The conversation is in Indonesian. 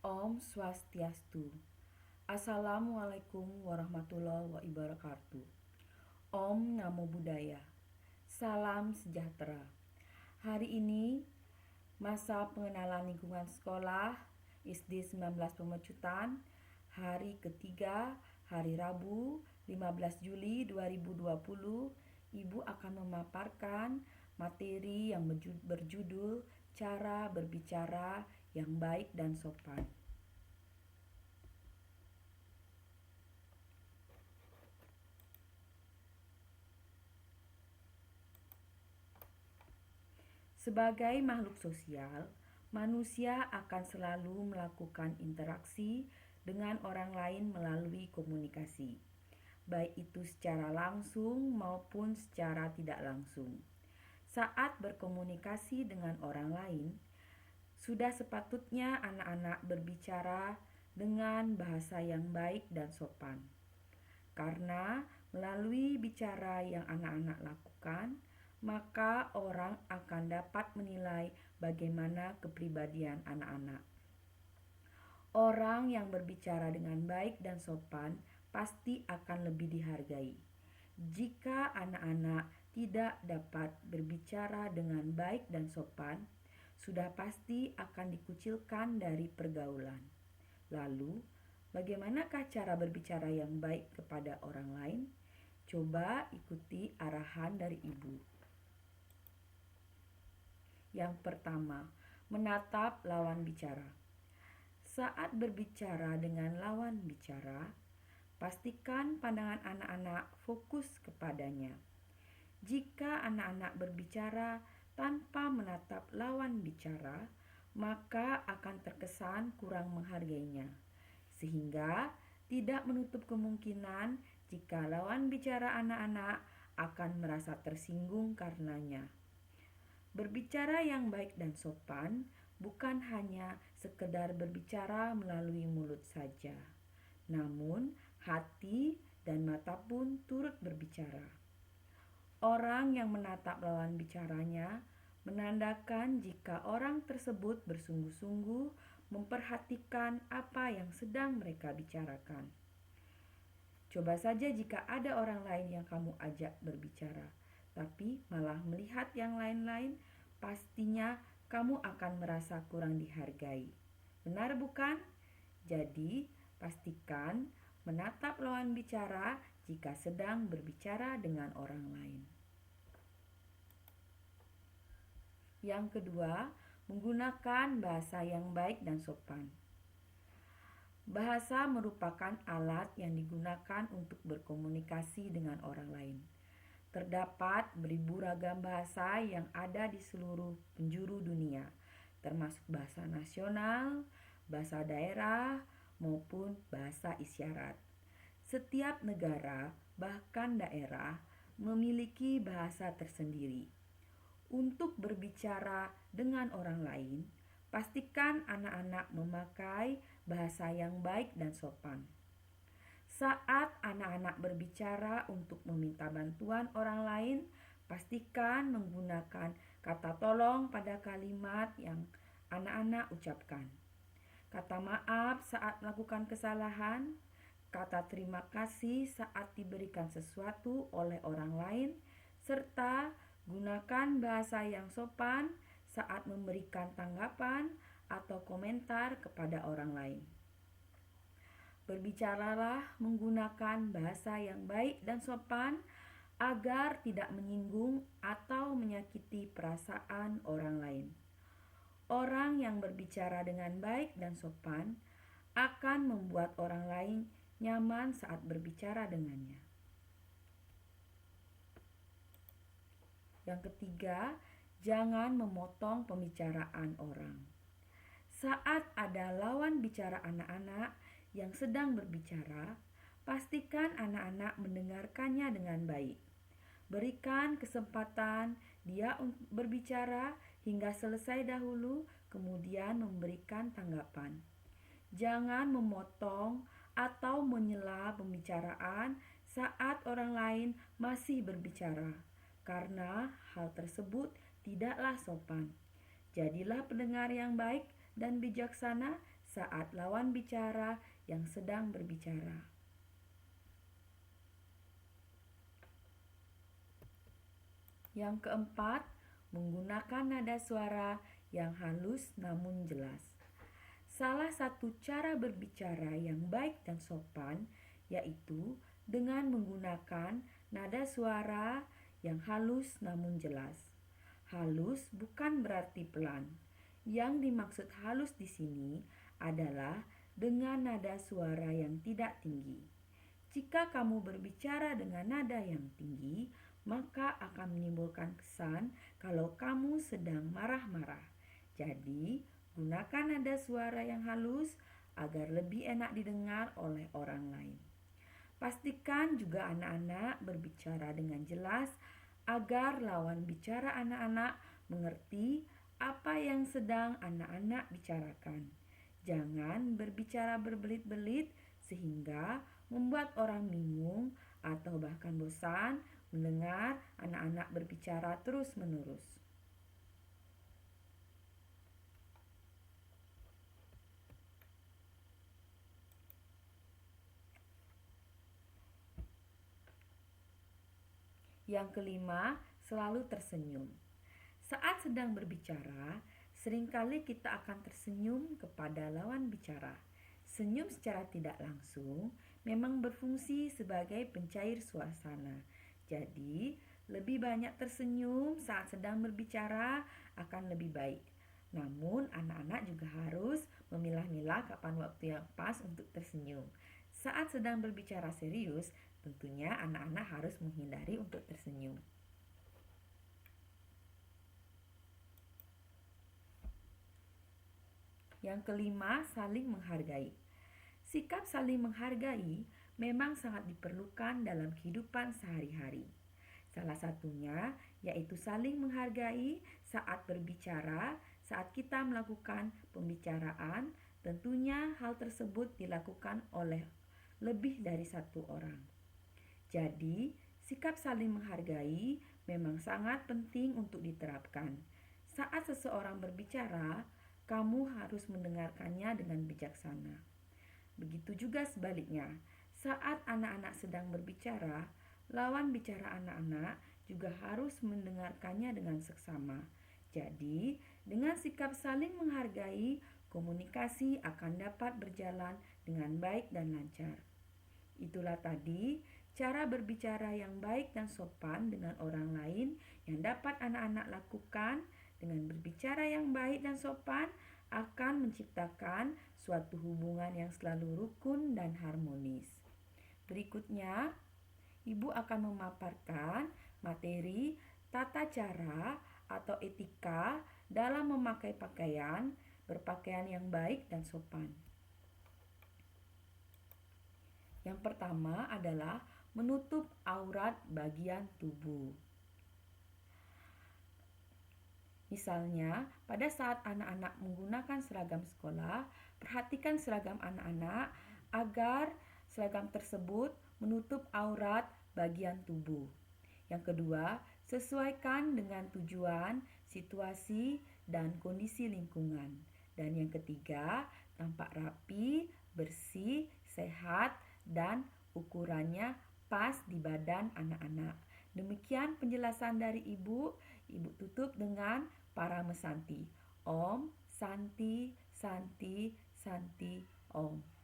Om Swastiastu. Assalamualaikum warahmatullahi wabarakatuh. Om Namo Buddhaya. Salam sejahtera. Hari ini masa pengenalan lingkungan sekolah SD 19 Pemecutan, hari ketiga, hari Rabu 15 Juli 2020. Ibu akan memaparkan materi yang berjudul cara berbicara yang baik dan sopan. Sebagai makhluk sosial, manusia akan selalu melakukan interaksi dengan orang lain melalui komunikasi, baik itu secara langsung maupun secara tidak langsung. Saat berkomunikasi dengan orang lain, sudah sepatutnya anak-anak berbicara dengan bahasa yang baik dan sopan. Karena melalui bicara yang anak-anak lakukan, maka orang akan dapat menilai bagaimana kepribadian anak-anak. Orang yang berbicara dengan baik dan sopan pasti akan lebih dihargai. Jika anak-anak tidak dapat berbicara dengan baik dan sopan, sudah pasti akan dikucilkan dari pergaulan. Lalu, bagaimanakah cara berbicara yang baik kepada orang lain? Coba ikuti arahan dari ibu. Yang pertama, menatap lawan bicara. Saat berbicara dengan lawan bicara, pastikan pandangan anak-anak fokus kepadanya. Jika anak-anak berbicara tanpa menatap lawan bicara, maka akan terkesan kurang menghargainya, sehingga tidak menutup kemungkinan jika lawan bicara anak-anak akan merasa tersinggung karenanya. Berbicara yang baik dan sopan bukan hanya sekedar berbicara melalui mulut saja, namun hati dan mata pun turut berbicara. Orang yang menatap lawan bicaranya menandakan jika orang tersebut bersungguh-sungguh memperhatikan apa yang sedang mereka bicarakan. Coba saja jika ada orang lain yang kamu ajak berbicara, tapi malah melihat yang lain-lain, pastinya kamu akan merasa kurang dihargai. Benar bukan? Jadi, pastikan menatap lawan bicara jika sedang berbicara dengan orang lain. Yang kedua, menggunakan bahasa yang baik dan sopan. Bahasa merupakan alat yang digunakan untuk berkomunikasi dengan orang lain. Terdapat beribu ragam bahasa yang ada di seluruh penjuru dunia, termasuk bahasa nasional, bahasa daerah, maupun bahasa isyarat. Setiap negara, bahkan daerah, memiliki bahasa tersendiri. Untuk berbicara dengan orang lain, pastikan anak-anak memakai bahasa yang baik dan sopan. Saat anak-anak berbicara untuk meminta bantuan orang lain, pastikan menggunakan kata tolong pada kalimat yang anak-anak ucapkan. Kata maaf saat melakukan kesalahan, kata terima kasih saat diberikan sesuatu oleh orang lain, serta gunakan bahasa yang sopan saat memberikan tanggapan atau komentar kepada orang lain. Berbicaralah menggunakan bahasa yang baik dan sopan agar tidak menyinggung atau menyakiti perasaan orang lain. Orang yang berbicara dengan baik dan sopan akan membuat orang lain nyaman saat berbicara dengannya. Yang ketiga, jangan memotong pembicaraan orang. Saat ada lawan bicara anak-anak yang sedang berbicara, pastikan anak-anak mendengarkannya dengan baik. Berikan kesempatan dia untuk berbicara hingga selesai dahulu, kemudian memberikan tanggapan. Jangan memotong atau menyela pembicaraan saat orang lain masih berbicara, karena hal tersebut tidaklah sopan. Jadilah pendengar yang baik dan bijaksana saat lawan bicara yang sedang berbicara. Yang keempat, menggunakan nada suara yang halus namun jelas. Salah satu cara berbicara yang baik dan sopan yaitu dengan menggunakan nada suara yang halus namun jelas. Halus bukan berarti pelan. Yang dimaksud halus di sini adalah dengan nada suara yang tidak tinggi. Jika kamu berbicara dengan nada yang tinggi, maka akan menimbulkan kesan kalau kamu sedang marah-marah. Jadi, gunakan nada suara yang halus agar lebih enak didengar oleh orang lain. Pastikan juga anak-anak berbicara dengan jelas agar lawan bicara anak-anak mengerti apa yang sedang anak-anak bicarakan. Jangan berbicara berbelit-belit sehingga membuat orang bingung atau bahkan bosan mendengar anak-anak berbicara terus-menerus. Yang kelima, selalu tersenyum. Saat sedang berbicara, seringkali kita akan tersenyum kepada lawan bicara. Senyum secara tidak langsung memang berfungsi sebagai pencair suasana. Jadi, lebih banyak tersenyum saat sedang berbicara akan lebih baik. Namun, anak-anak juga harus memilah-milah kapan waktu yang pas untuk tersenyum. Saat sedang berbicara serius, tentunya anak-anak harus menghindari untuk tersenyum. Yang kelima, saling menghargai. Sikap saling menghargai memang sangat diperlukan dalam kehidupan sehari-hari. Salah satunya yaitu saling menghargai saat berbicara, saat kita melakukan pembicaraan, tentunya hal tersebut dilakukan oleh lebih dari satu orang. Jadi, sikap saling menghargai memang sangat penting untuk diterapkan. Saat seseorang berbicara, kamu harus mendengarkannya dengan bijaksana. Begitu juga sebaliknya, saat anak-anak sedang berbicara, lawan bicara anak-anak juga harus mendengarkannya dengan seksama. Jadi, dengan sikap saling menghargai, komunikasi akan dapat berjalan dengan baik dan lancar. Itulah tadi cara berbicara yang baik dan sopan dengan orang lain yang dapat anak-anak lakukan. Dengan berbicara yang baik dan sopan akan menciptakan suatu hubungan yang selalu rukun dan harmonis. Berikutnya, Ibu akan memaparkan materi tata cara atau etika dalam memakai pakaian, berpakaian yang baik dan sopan. Yang pertama adalah menutup aurat bagian tubuh. Misalnya, pada saat anak-anak menggunakan seragam sekolah, perhatikan seragam anak-anak agar seragam tersebut menutup aurat bagian tubuh. Yang kedua, sesuaikan dengan tujuan, situasi, dan kondisi lingkungan. Dan yang ketiga, tampak rapi, bersih, sehat, dan ukurannya pas di badan anak-anak. Demikian penjelasan dari Ibu. Ibu tutup dengan Paramesanti. Om, Santi, Santi, Santi, Om.